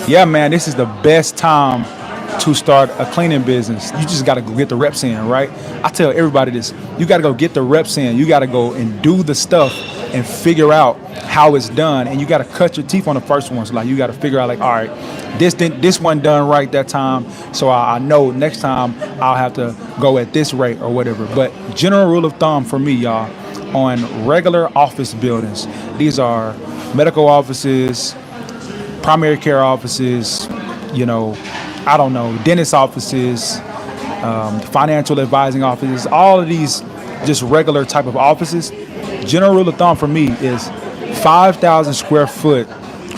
Yeah, man, this is the best time to start a cleaning business. You just got to go get the reps in, right? I tell everybody this. You got to go get the reps in. You got to go and do the stuff and figure out how it's done. And you got to cut your teeth on the first one. So like you got to figure out like, all right, this one done right that time. So I know next time I'll have to go at this rate or whatever. But general rule of thumb for me, y'all, on regular office buildings, these are medical offices, primary care offices, you know, I don't know, dentist offices, financial advising offices, all of these just regular type of offices. General rule of thumb for me is 5,000 square foot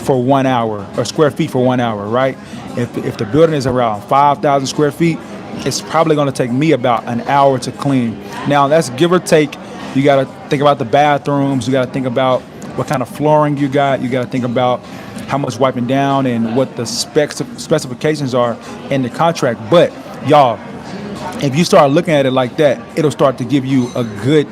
for 1 hour or square feet for 1 hour, right? If the building is around 5,000 square feet, it's probably going to take me about an hour to clean. Now that's give or take. You got to think about the bathrooms. You got to think about what kind of flooring you got. You got to think about how much wiping down and what the specifications are in the contract. But y'all, if you start looking at it like that, it'll start to give you a good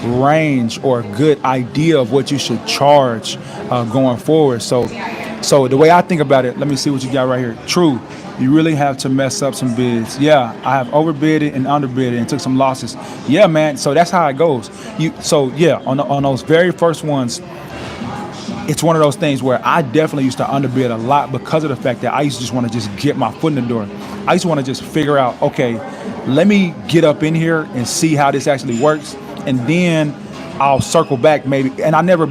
range or a good idea of what you should charge going forward. So the way I think about it, let me see what you got right here. True, you really have to mess up some bids. Yeah, I have overbidded and underbidded and took some losses. Yeah, man. So that's how it goes. On those very first ones, it's one of those things where I definitely used to underbid a lot because of the fact that I used to just want to just get my foot in the door. I used to want to just figure out, okay, let me get up in here and see how this actually works, and then I'll circle back maybe. And I never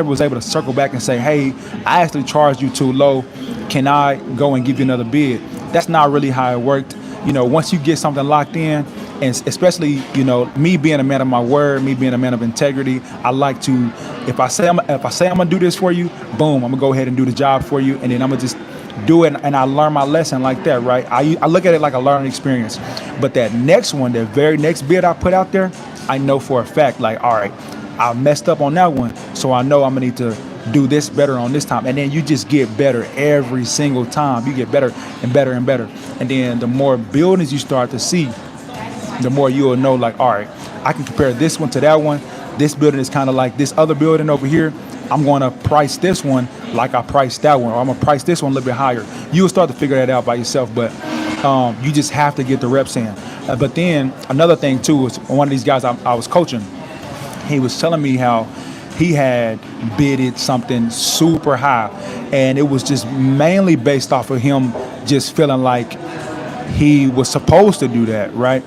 was able to circle back and say, hey, I actually charged you too low. Can I go and give you another bid? That's not really how it worked. You know, once you get something locked in, and especially, you know, me being a man of my word, me being a man of integrity, I like to, if I say I'm gonna do this for you, boom, I'm gonna go ahead and do the job for you, and then I'm gonna just do it, and I learn my lesson like that, right? I look at it like a learning experience. But that next one, that very next bid I put out there, I know for a fact, like, all right, I messed up on that one, so I know I'm gonna need to do this better on this time. And then you just get better every single time. You get better and better and better. And then the more buildings you start to see, the more you'll know, like, all right, I can compare this one to that one. This building is kind of like this other building over here. I'm going to price this one like I priced that one, or I'm going to price this one a little bit higher. You'll start to figure that out by yourself, but you just have to get the reps in. But then another thing, too, is one of these guys I was coaching, he was telling me how he had bidded something super high, and it was just mainly based off of him just feeling like he was supposed to do that, right?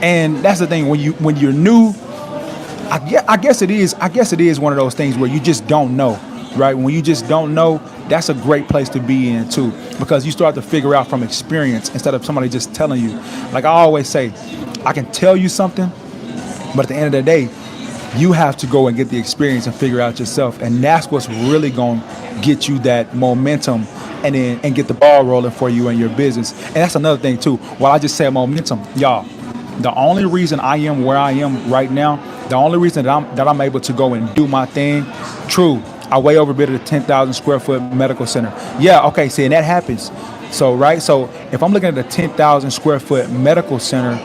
And that's the thing, when you're new, I guess it is one of those things where you just don't know, right? When you just don't know, that's a great place to be in too, because you start to figure out from experience instead of somebody just telling you. Like I always say, I can tell you something, but at the end of the day, you have to go and get the experience and figure out yourself, and that's what's really going to get you that momentum and get the ball rolling for you in your business. And that's another thing too. While I just said momentum, y'all, the only reason I am where I am right now, the only reason that I'm able to go and do my thing, true, I way overbid at a 10,000 square foot medical center. Yeah, okay, see, and that happens. So, right, so if I'm looking at a 10,000 square foot medical center,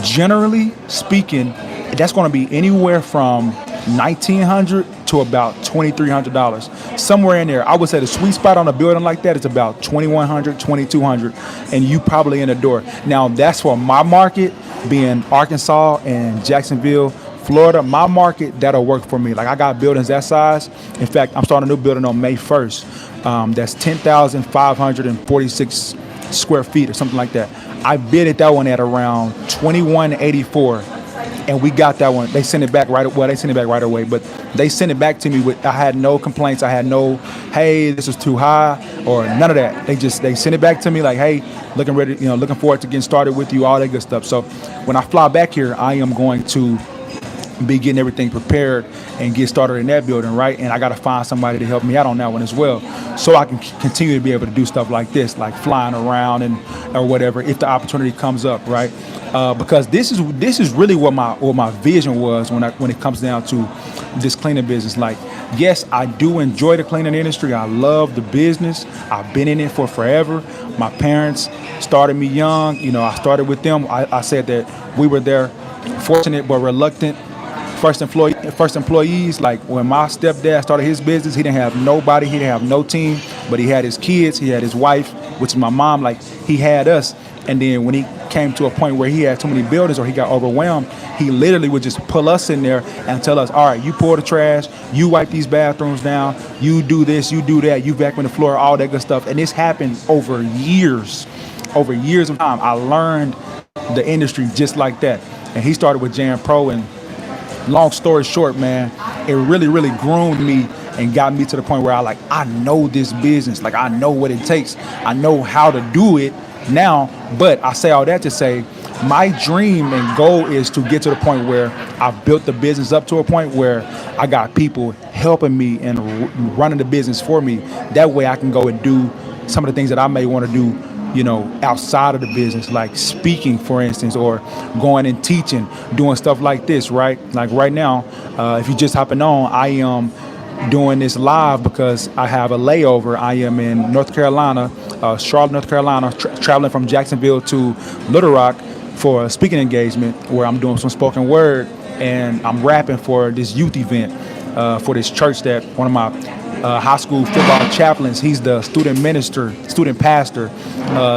generally speaking, that's going to be anywhere from $1,900 to about $2,300, somewhere in there. I would say the sweet spot on a building like that is about $2,100, $2,200, and you probably in the door. Now that's for my market, being Arkansas and Jacksonville, Florida. My market, that'll work for me. Like I got buildings that size. In fact, I'm starting a new building on May 1st. That's 10,546 square feet or something like that. I bid at that one at around $2,184. And we got that one. They sent it back right. Well, they sent it back right away, but they sent it back to me with. I had no complaints. I had no, hey, this is too high, or none of that. They sent it back to me like, hey, looking forward to getting started with you, all that good stuff. So when I fly back here, I am going to be getting everything prepared and get started in that building, right? And I got to find somebody to help me out on that one as well, so I can continue to be able to do stuff like this, like flying around or whatever, if the opportunity comes up, right? Because this is really what my vision was when it comes down to this cleaning business. Like, yes, I do enjoy the cleaning industry. I love the business. I've been in it for forever. My parents started me young. You know, I started with them. I said that we were their fortunate but reluctant first employees. Like when my stepdad started his business, he didn't have nobody. He didn't have no team. but he had his kids, he had his wife, which is my mom. Like, he had us. And then when he came to a point where he had too many buildings or he got overwhelmed, he literally would just pull us in there and tell us, all right, you pour the trash, you wipe these bathrooms down, you do this, you do that, you vacuum the floor, all that good stuff. And this happened over years of time. I learned the industry just like that. And he started with Jan Pro, and long story short, man, it really, really groomed me and got me to the point where I know this business. Like, I know what it takes. I know how to do it now. But I say all that to say, my dream and goal is to get to the point where I've built the business up to a point where I got people helping me and running the business for me. That way I can go and do some of the things that I may want to do, you know, outside of the business, like speaking, for instance, or going and teaching, doing stuff like this, right? Like right now, if you just hopping on, I am doing this live because I have a layover. I am in North Carolina, Charlotte, North Carolina, traveling from Jacksonville to Little Rock for a speaking engagement where I'm doing some spoken word and I'm rapping for this youth event for this church that one of my high school football chaplains, he's the student pastor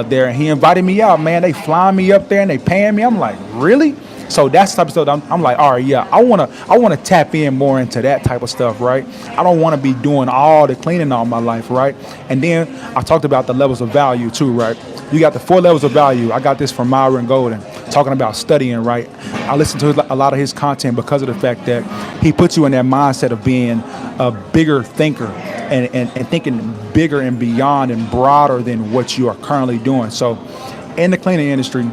there, and he invited me out, man. They flying me up there and they paying me. I'm like, really? So that's the type of stuff I'm like, all right, yeah, I wanna tap in more into that type of stuff, right? I don't want to be doing all the cleaning all my life, right? And then I talked about the levels of value too, right? You got the 4 levels of value. I got this from Myron Golden, talking about studying, right? I listen to a lot of his content because of the fact that he puts you in that mindset of being a bigger thinker and thinking bigger and beyond and broader than what you are currently doing. So in the cleaning industry,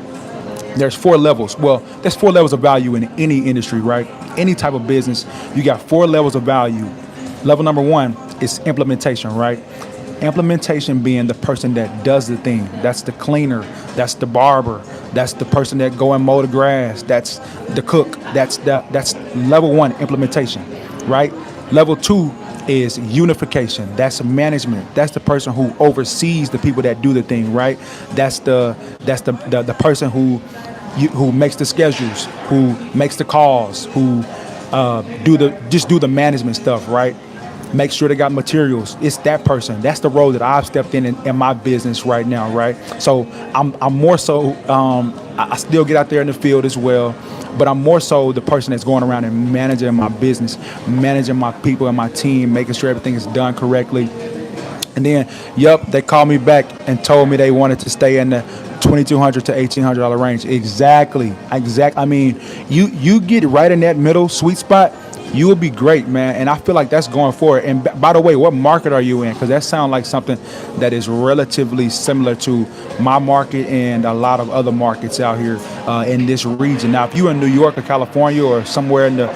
there's 4 levels. Well, there's 4 levels of value in any industry, right? Any type of business, you got 4 levels of value. Level number 1 is implementation, right? Implementation being the person that does the thing. That's the cleaner, that's the barber, that's the person that go and mow the grass, that's the cook. That's level 1, implementation, right? Level 2 is unification. That's management. That's the person who oversees the people that do the thing, right? That's the person who makes the schedules, who makes the calls, who do the management stuff, right? Make sure they got materials. It's that person. That's the role that I've stepped in my business right now, right? So I'm more so, I still get out there in the field as well, but I'm more so the person that's going around and managing my business, managing my people and my team, making sure everything is done correctly. And then, they called me back and told me they wanted to stay in the $2,200 to $1,800 range. Exactly. I mean, you get right in that middle sweet spot, you will be great, man. And I feel like that's going forward. And by the way, what market are you in? Because that sounds like something that is relatively similar to my market and a lot of other markets out here in this region. Now, if you're in New York or California or somewhere in the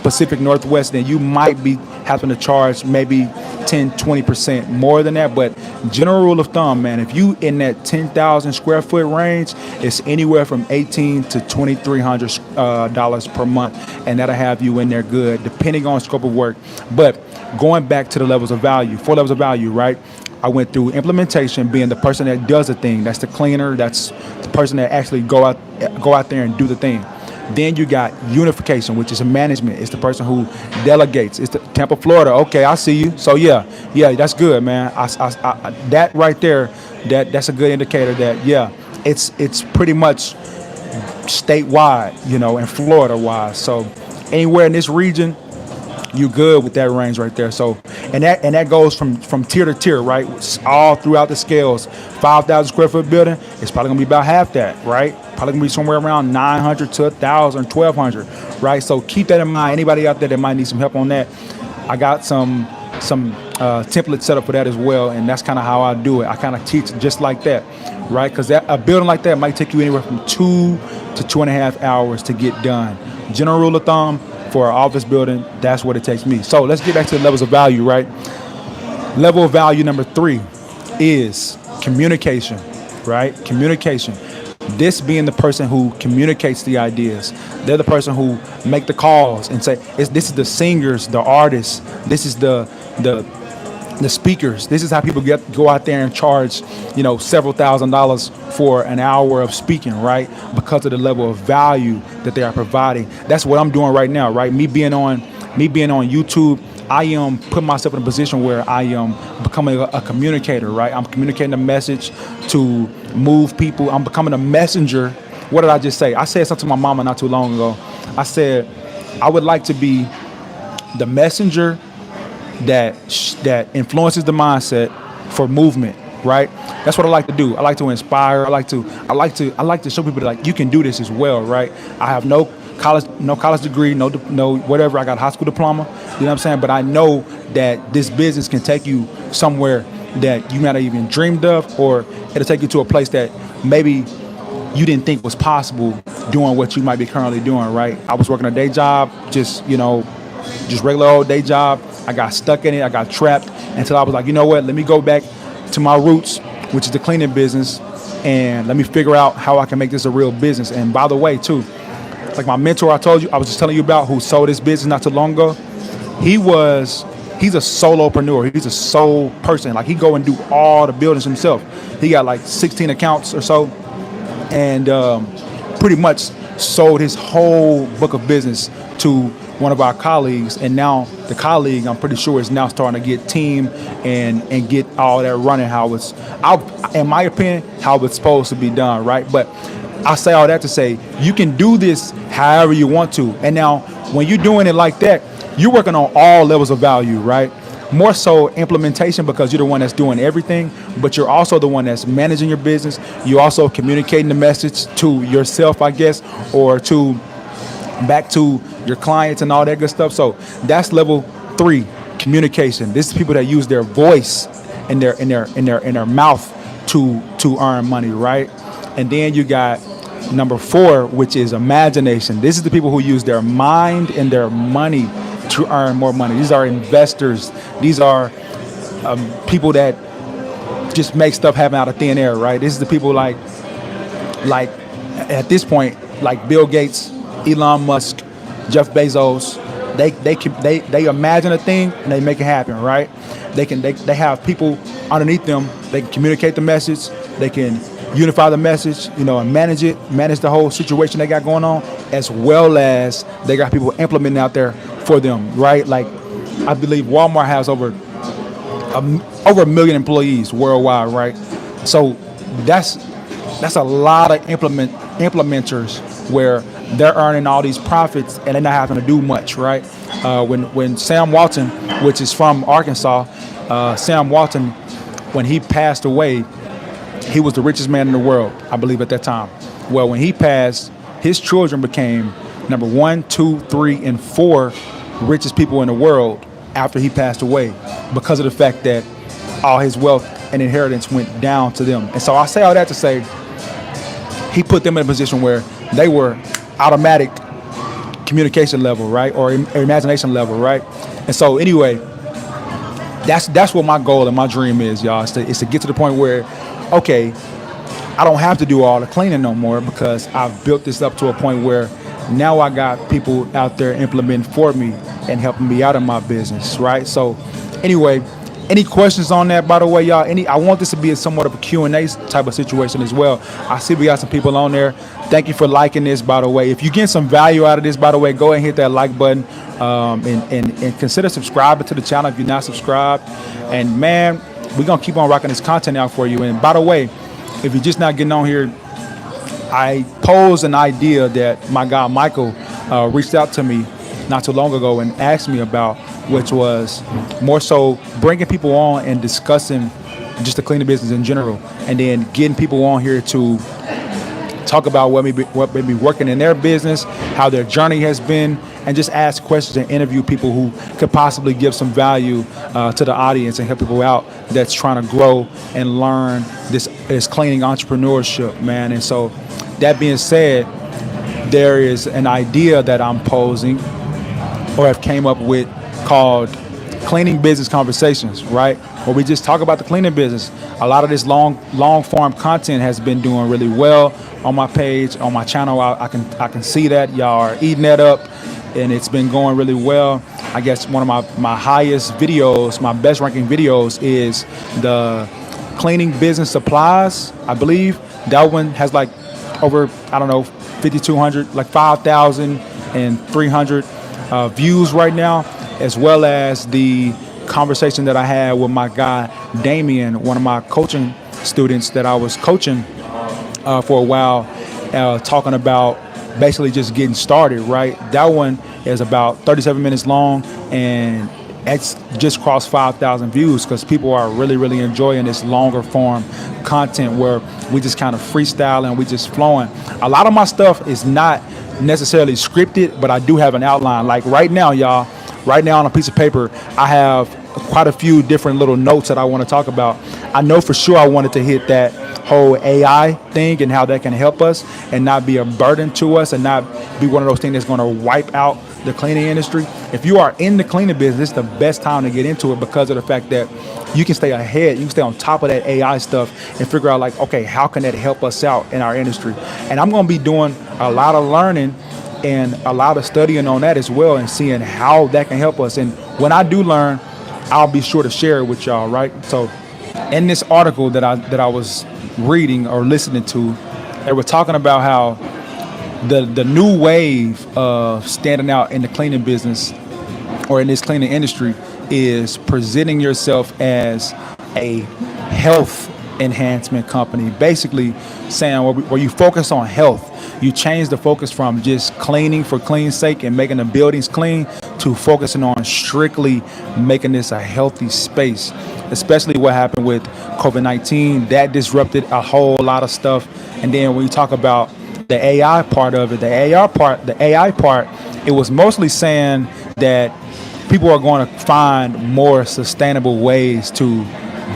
Pacific Northwest, then you might be having to charge maybe 10-20% more than that. But general rule of thumb, man, if you in that 10,000 square foot range, it's anywhere from $1,800 to $2,300 per month, and that'll have you in there good, depending on scope of work. But going back to the levels of value, 4 levels of value, right? I went through implementation, being the person that does the thing. That's the cleaner. That's the person that actually go out there and do the thing. Then you got unification, which is management. It's the person who delegates. It's the Tampa, Florida. Okay, I see you. So yeah, that's good, man. That right there, that's a good indicator that it's pretty much statewide, and Florida wise. So anywhere in this region, you good with that range right there. So and that goes from tier to tier, right? All throughout the scales. 5,000 square foot building, it's probably gonna be about half that, right? Probably gonna be somewhere around 900 to 1,000, 1,200, right? So keep that in mind. Anybody out there that might need some help on that, I got some templates set up for that as well, and that's kind of how I do it. I kind of teach just like that, right? Because a building like that might take you anywhere from 2 to 2.5 hours to get done. General rule of thumb for an office building, that's what it takes me. So let's get back to the levels of value, right? Level of value number 3 is communication, right? Communication. This being the person who communicates the ideas. They're the person who make the calls and say, this is the singers, the artists, this is the speakers. This is how people go out there and charge, several $1,000s for an hour of speaking, right? Because of the level of value that they are providing. That's what I'm doing right now, right? Me being on YouTube I am putting myself in a position where I am becoming a communicator, right? I'm communicating a message to move people. I'm becoming a messenger. What did I just say? I said something to my mama not too long ago. I said, I would like to be the messenger that influences the mindset for movement, right? That's what I like to do. I like to inspire. I like to show people that, like, you can do this as well, right? I have no college degree, no whatever. I got a high school diploma. You know what I'm saying? But I know that this business can take you somewhere that you might not even dreamed of, or it'll take you to a place that maybe you didn't think was possible doing what you might be currently doing, right? I was working a day job, just regular old day job. I got stuck in it. I got trapped until I was like, you know what? Let me go back to my roots, which is the cleaning business, and let me figure out how I can make this a real business. And by the way, too, like my mentor I was just telling you about, who sold his business not too long ago, he's a solopreneur. He's a sole person. Like, he go and do all the buildings himself. He got like 16 accounts or so, and pretty much sold his whole book of business to one of our colleagues, and now the colleague, I'm pretty sure, is now starting to get team and get all that running in my opinion, how it's supposed to be done, right? But I say all that to say, you can do this however you want to. And now when you're doing it like that, you're working on all levels of value, right? More so implementation, because you're the one that's doing everything, but you're also the one that's managing your business. You're also communicating the message to yourself, I guess, or back to your clients and all that good stuff. So that's level 3, communication. This is people that use their voice and their mouth to earn money, right? And then you got number 4, which is imagination. This is the people who use their mind and their money to earn more money. These are investors. These are people that just make stuff happen out of thin air, right? This is the people like at this point, like Bill Gates, Elon Musk, Jeff Bezos. They imagine a thing and they make it happen, right? They have people underneath them. They can communicate the message. They can unify the message, and manage the whole situation they got going on, as well as they got people implementing out there for them, right? Like, I believe Walmart has over 1 million employees worldwide, right? So that's a lot of implementers where they're earning all these profits and they're not having to do much, right? When Sam Walton, which is from Arkansas, Sam Walton, when he passed away, he was the richest man in the world, I believe, at that time. Well, when he passed, his children became number 1, 2, 3, and 4 richest people in the world after he passed away, because of the fact that all his wealth and inheritance went down to them. And so I say all that to say, he put them in a position where they were automatic communication level, right, or imagination level, right? And so anyway, that's what my goal and my dream is, y'all. Is to get to the point where, okay, I don't have to do all the cleaning no more, because I've built this up to a point where now I got people out there implementing for me and helping me out in my business, right? So anyway, any questions on that, by the way, y'all? I want this to be somewhat of a Q&A type of situation as well. I see we got some people on there. Thank you for liking this, by the way. If you get some value out of this, by the way, go ahead and hit that like button, and consider subscribing to the channel if you're not subscribed. And man, we're going to keep on rocking this content out for you. And by the way, if you're just not getting on here, I posed an idea that my guy Michael reached out to me not too long ago and asked me about, which was more so bringing people on and discussing just the cleaning business in general, and then getting people on here to talk about what may be working in their business, how their journey has been, and just ask questions and interview people who could possibly give some value to the audience and help people out that's trying to grow and learn this cleaning entrepreneurship, man. And so that being said, there is an idea that I'm posing or have came up with called Cleaning Business Conversations, right? Where we just talk about the cleaning business. A lot of this long form content has been doing really well on my page, on my channel. I can see that y'all are eating that up, and it's been going really well. I guess one of my highest videos, my best ranking videos, is the cleaning business supplies. I believe that one has like over, 5,200, like 5,300 views right now. as well as the conversation that I had with my guy Damien, one of my coaching students that I was coaching for a while, talking about basically just getting started, right? That one is about 37 minutes long, and it's just crossed 5,000 views because people are really, really enjoying this longer form content where we just kind of freestyling, we just flowing. A lot of my stuff is not necessarily scripted, but I do have an outline. Like right now, y'all, right now on a piece of paper, I have quite a few different little notes that I want to talk about. I know for sure I wanted to hit that whole AI thing and how that can help us and not be a burden to us and not be one of those things that's going to wipe out the cleaning industry. If you are in the cleaning business, it's the best time to get into it because of the fact that you can stay ahead, you can stay on top of that AI stuff and figure out like, okay, how can that help us out in our industry? And I'm going to be doing a lot of learning and a lot of studying on that as well and seeing how that can help us. And when I do learn, I'll be sure to share it with y'all, right? So in this article that I was reading or listening to, they were talking about how the new wave of standing out in the cleaning business or in this cleaning industry is presenting yourself as a health enhancement company, basically saying where you focus on health. You change the focus from just cleaning for clean's sake and making the buildings clean to focusing on strictly making this a healthy space, especially what happened with COVID-19. That disrupted a whole lot of stuff. And then when you talk about the AI part of it, the AI part, it was mostly saying that people are going to find more sustainable ways to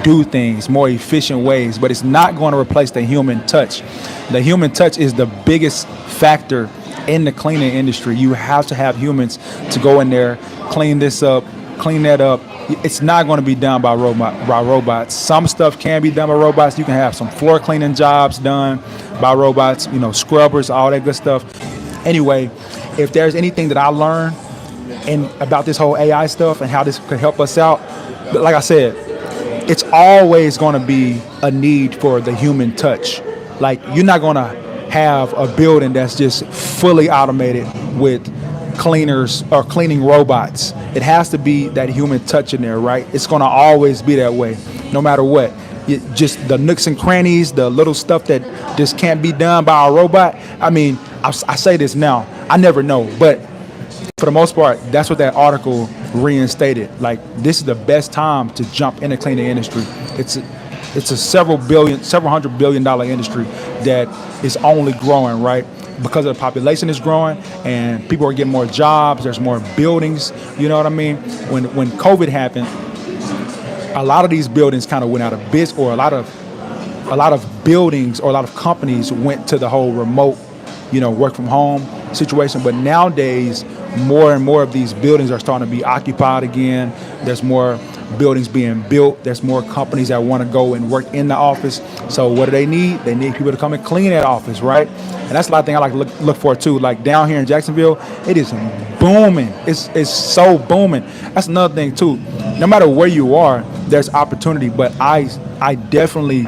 do things, more efficient ways, but it's not going to replace the human touch. The human touch is the biggest factor in the cleaning industry. You have to have humans to go in there, clean this up, clean that up. It's not going to be done by robots. Some stuff can be done by robots. You can have some floor cleaning jobs done by robots, scrubbers, all that good stuff. Anyway, if there's anything that I learned about this whole AI stuff and how this could help us out, but like I said, it's always going to be a need for the human touch. Like, you're not going to have a building that's just fully automated with cleaners or cleaning robots. It has to be that human touch in there, right? It's going to always be that way, no matter what. Just the nooks and crannies, the little stuff that just can't be done by a robot. I mean, I say this now, I never know, but for the most part, that's what that article reinstated. Like, this is the best time to jump in the cleaning industry. It's a several $100 billion industry that is only growing, right? Because the population is growing and people are getting more jobs, there's more buildings, you know what I mean? When COVID happened, a lot of these buildings kind of went out of business, or a lot of buildings or a lot of companies went to the whole remote, work from home situation. But nowadays, more and more of these buildings are starting to be occupied again. There's more buildings being built. There's more companies that want to go and work in the office. So what do they need? They need people to come and clean that office, right? And that's a lot of things I like to look for too. Like down here in Jacksonville, it is booming. It's so booming. That's another thing too. No matter where you are, there's opportunity. But I definitely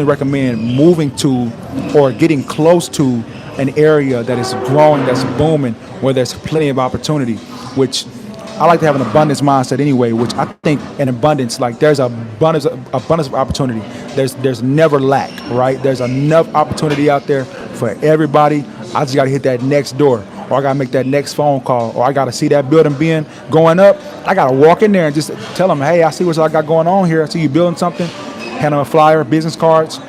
recommend moving to or getting close to an area that is growing, that's booming, where there's plenty of opportunity, which I like to have an abundance mindset anyway, which I think an abundance, like there's abundance of opportunity. There's never lack, right? There's enough opportunity out there for everybody. I just got to hit that next door, or I got to make that next phone call, or I got to see that building going up. I got to walk in there and just tell them, hey, I see what I got going on here. I see you building something, hand them a flyer, business cards.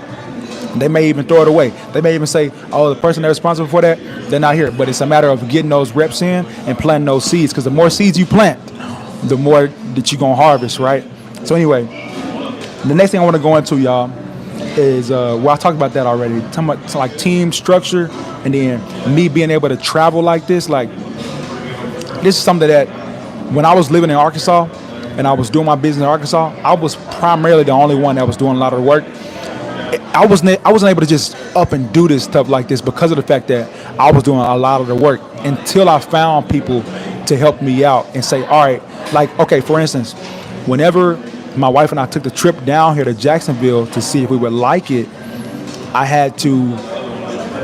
They may even throw it away. They may even say, oh, the person that's responsible for that, they're not here. But it's a matter of getting those reps in and planting those seeds, because the more seeds you plant, the more that you're going to harvest, right? So anyway, the next thing I want to go into, y'all, is, I talked about that already, talking about like team structure, and then me being able to travel like this. Like, this is something that when I was living in Arkansas and I was doing my business in Arkansas, I was primarily the only one that was doing a lot of the work. I wasn't able to just up and do this stuff like this because of the fact that I was doing a lot of the work, until I found people to help me out and say, all right, like, okay, for instance, whenever my wife and I took the trip down here to Jacksonville to see if we would like it, I had to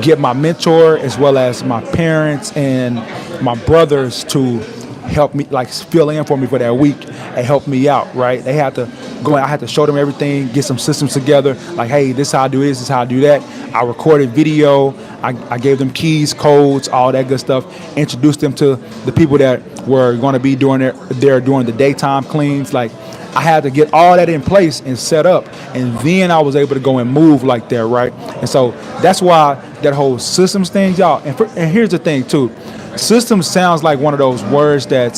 get my mentor as well as my parents and my brothers to help me, like fill in for me for that week and help me out, right? They had to go in, I had to show them everything, get some systems together, like, hey, this is how I do this is how I do that. I recorded video, I gave them keys, codes, all that good stuff, introduced them to the people that were going to be doing there during the daytime cleans. Like, I had to get all that in place and set up, and then I was able to go and move like that, right? And so that's why that whole systems thing, y'all. And here's the thing too, systems sounds like one of those words it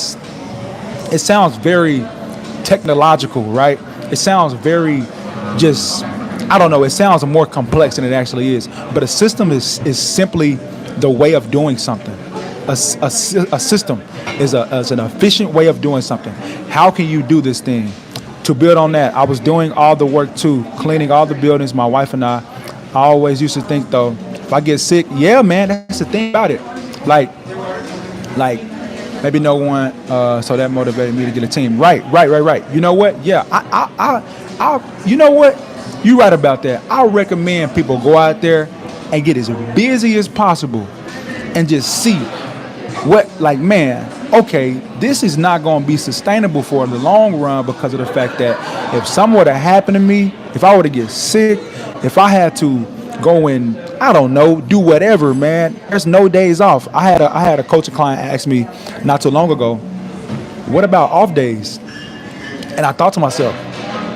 sounds very technological, right? It sounds very just, I don't know, it sounds more complex than it actually is. But a system is simply the way of doing something. A system is an efficient way of doing something. How can you do this thing? To build on that, I was doing all the work too, cleaning all the buildings, my wife and I always used to think though, if I get sick, yeah, man, that's the thing about it. Like maybe no one, so that motivated me to get a team. Right. You know what? Yeah, I you know what? You're right about that. I recommend people go out there and get as busy as possible and just see what, like, man, okay, this is not going to be sustainable for the long run because of the fact that if something were to happen to me, if I were to get sick, if I had to go and, I don't know, do whatever, man, there's no days off. I had a coaching client ask me not too long ago, what about off days? And I thought to myself,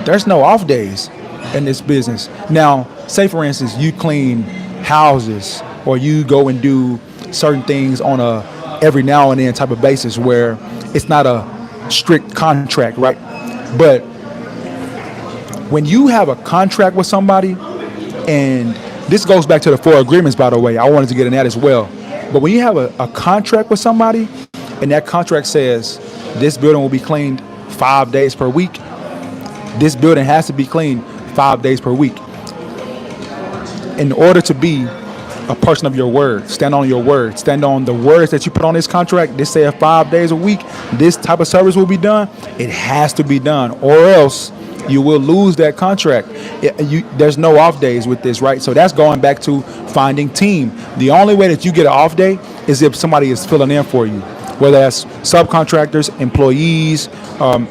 there's no off days in this business. Now, say for instance, you clean houses or you go and do certain things on a every now and then type of basis where it's not a strict contract, right? But when you have a contract with somebody, and this goes back to the 4 agreements, by the way, I wanted to get in that as well. But when you have a contract with somebody and that contract says this building will be cleaned 5 days per week, this building has to be cleaned 5 days per week. In order to be a person of your word, stand on your word, stand on the words that you put on this contract. This say 5 days a week, this type of service will be done. It has to be done, or else you will lose that contract. There's no off days with this, right? So that's going back to finding team. The only way that you get an off day is if somebody is filling in for you, whether that's subcontractors, employees,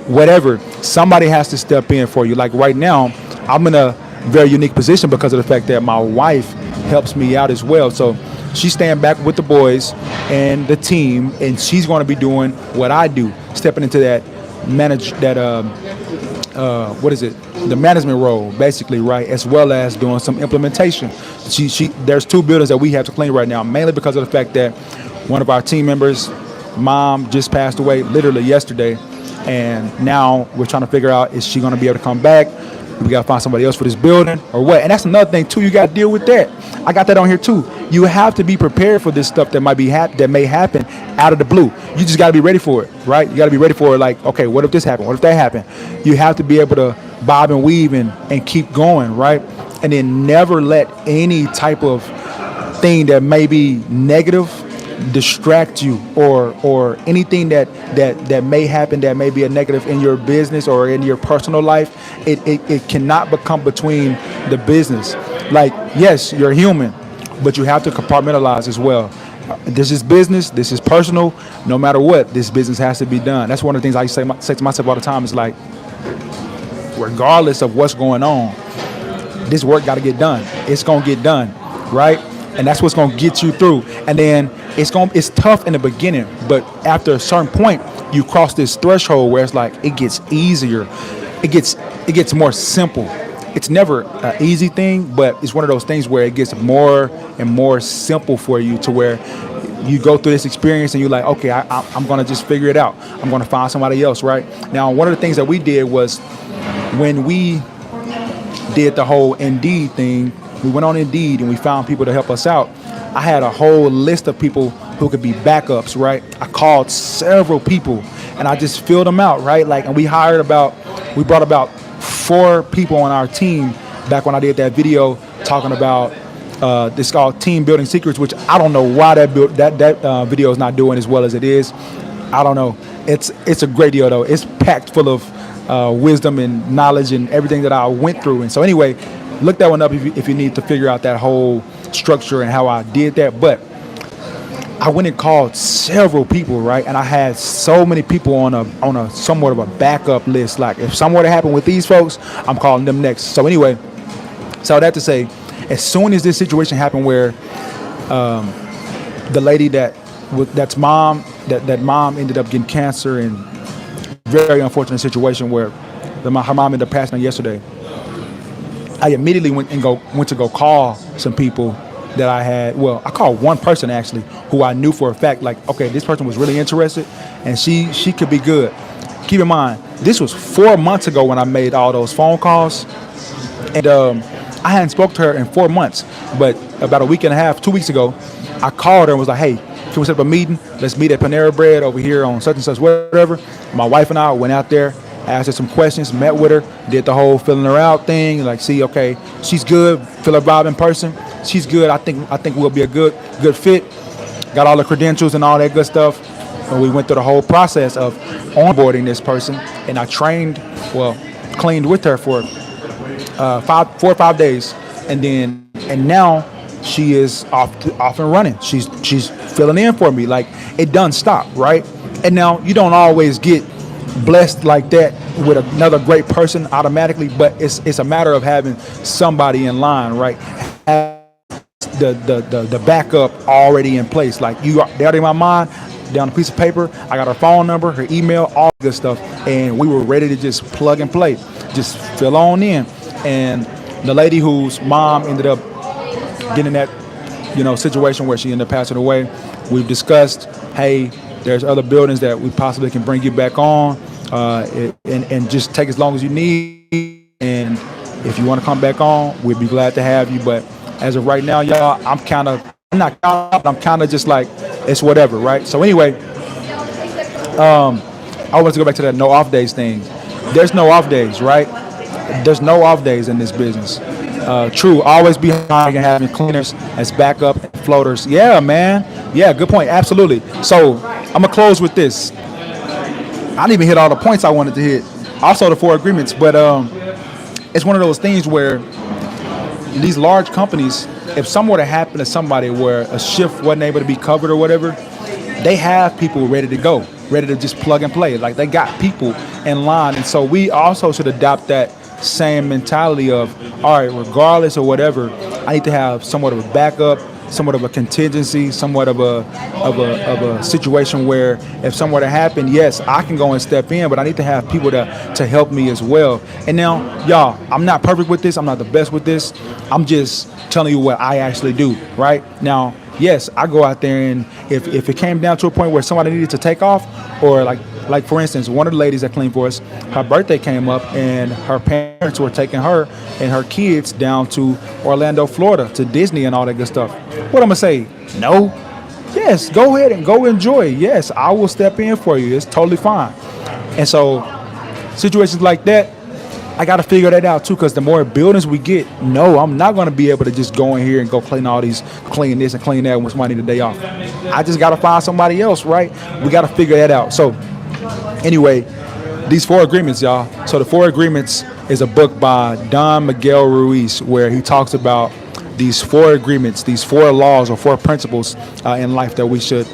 whatever. Somebody has to step in for you. Like right now, I'm in a very unique position because of the fact that my wife helps me out as well. So she's staying back with the boys and the team, and she's going to be doing what I do, stepping into that the management role, basically, right, as well as doing some implementation. There's 2 buildings that we have to clean right now, mainly because of the fact that one of our team members' mom just passed away literally yesterday, and now we're trying to figure out, is she going to be able to come back? We got to find somebody else for this building or what? And that's another thing too. You got to deal with that. I got that on here too. You have to be prepared for this stuff that may happen out of the blue. You just got to be ready for it, right? You got to be ready for it. Like, okay, what if this happened? What if that happened? You have to be able to bob and weave and keep going, right? And then never let any type of thing that may be negative distract you, or anything that may happen that may be a negative in your business or in your personal life. It cannot become between the business. Like, yes, you're human, but you have to compartmentalize as well. This is business, this is personal. No matter what, this business has to be done. That's one of the things I say to myself all the time, is like, regardless of what's going on, this work got to get done. It's going to get done, right? And that's what's going to get you through. And then it's tough in the beginning, but after a certain point, you cross this threshold where it's like it gets easier. It gets more simple. It's never an easy thing, but it's one of those things where it gets more and more simple for you, to where you go through this experience and you're like, okay, I'm going to just figure it out. I'm going to find somebody else, right? Now, one of the things that we did was, when we did the whole Indeed thing, we went on Indeed and we found people to help us out. I had a whole list of people who could be backups, right? I called several people and I just filled them out, right? Like, and we brought about 4 people on our team back when I did that video talking about this called Team Building Secrets, which I don't know why that video is not doing as well as it is. I don't know. It's a great deal though. It's packed full of wisdom and knowledge and everything that I went through. And so anyway, look that one up if you need to figure out that whole structure and how I did that. But I went and called several people, right? And I had so many people on a somewhat of a backup list. Like if something were to happen with these folks, I'm calling them next. So anyway, so that to say, as soon as this situation happened where the lady that's mom that mom ended up getting cancer, and very unfortunate situation where her mom ended up passing on yesterday. I immediately went to go call some people that I had. Well, I called one person actually who I knew for a fact, like, okay, this person was really interested and she could be good. Keep in mind, this was 4 months ago when I made all those phone calls, and I hadn't spoke to her in 4 months. But about a week and a half, 2 weeks ago, I called her and was like, hey, can we set up a meeting? Let's meet at Panera Bread over here on such and such, whatever. My wife and I went out there, asked her some questions, met with her, did the whole filling her out thing, like, see, okay, she's good, feel her vibe in person, she's good, I think we'll be a good fit. Got all the credentials and all that good stuff. And we went through the whole process of onboarding this person, and I cleaned with her for 4 or 5 days, and now she is off and running. She's filling in for me. Like, it done stop, right? And now you don't always get blessed like that with another great person automatically, but it's a matter of having somebody in line, right? Have the backup already in place. Like, they already in my mind, down a piece of paper. I got her phone number, her email, all good stuff, and we were ready to just plug and play, just fill on in. And the lady whose mom ended up getting that, situation where she ended up passing away, we've discussed, hey, there's other buildings that we possibly can bring you back on, and just take as long as you need. And if you want to come back on, we'd be glad to have you. But as of right now, y'all, I'm kind of just like, it's whatever, right? So anyway, I wanted to go back to that no off days thing. There's no off days, right? There's no off days in this business. True, always be hiring and having cleaners as backup and floaters. Yeah, man. Yeah, good point. Absolutely. So I'm gonna close with this. I didn't even hit all the points I wanted to hit. Also the 4 agreements, but it's one of those things where these large companies, if something were to happen to somebody where a shift wasn't able to be covered or whatever, they have people ready to go, ready to just plug and play. Like, they got people in line. And so we also should adopt that same mentality of, all right, regardless of whatever, I need to have somewhat of a backup, somewhat of a contingency, somewhat of a situation where if something were to happen, yes, I can go and step in, but I need to have people to help me as well. And now, y'all, I'm not perfect with this. I'm not the best with this. I'm just telling you what I actually do, right? Now, yes, I go out there, and if it came down to a point where somebody needed to take off, or like for instance, one of the ladies that cleaned for us, her birthday came up and her parents were taking her and her kids down to Orlando, Florida, to Disney and all that good stuff. What I'm gonna say? No. Yes, go ahead and go enjoy. Yes, I will step in for you. It's totally fine. And so situations like that, I got to figure that out too, because the more buildings we get, no, I'm not going to be able to just go in here and go clean this and clean that when somebody need a day off. I just got to find somebody else, right? We got to figure that out. So anyway, these 4 agreements, y'all. So the 4 agreements is a book by Don Miguel Ruiz, where he talks about these 4 agreements, these 4 laws or 4 principles in life that we should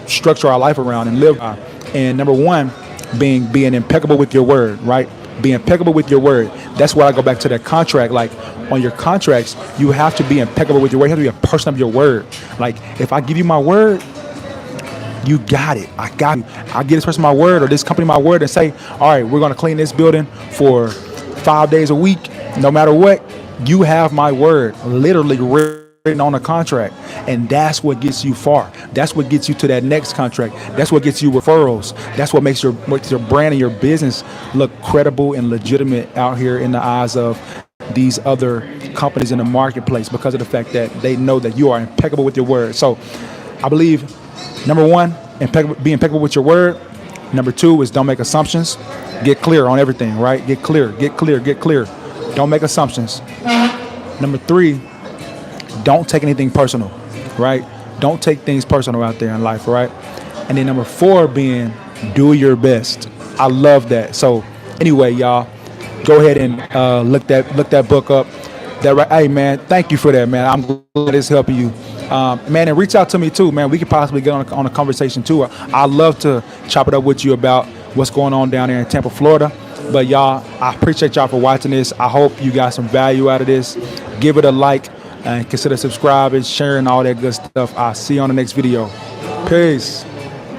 structure our life around and live by. And number 1 being impeccable with your word, right? Be impeccable with your word. That's why I go back to that contract. Like, on your contracts, you have to be impeccable with your word. You have to be a person of your word. Like, if I give you my word, you got it. I got you. I give this person my word, or this company my word, and say, all right, we're going to clean this building for 5 days a week. No matter what, you have my word literally written on a contract. And that's what gets you far. That's what gets you to that next contract. That's what gets you referrals. That's what makes your brand and your business look credible and legitimate out here in the eyes of these other companies in the marketplace, because of the fact that they know that you are impeccable with your word. So I believe, number 1, be impeccable with your word. Number 2 is don't make assumptions. Get clear on everything, right? Get clear. Don't make assumptions. Number 3, don't take anything personal, right? Don't take things personal out there in life, right? And then number 4 being, do your best. I love that. So anyway, y'all, go ahead and look that book up. Hey, man, thank you for that, man. I'm glad it's helping you Man, and reach out to me too, man. We could possibly get on a conversation too. I'd love to chop it up with you about what's going on down there in Tampa, Florida. But y'all, I appreciate y'all for watching this. I hope you got some value out of this. Give it a like and consider subscribing, sharing, all that good stuff. I'll see you on the next video. Peace.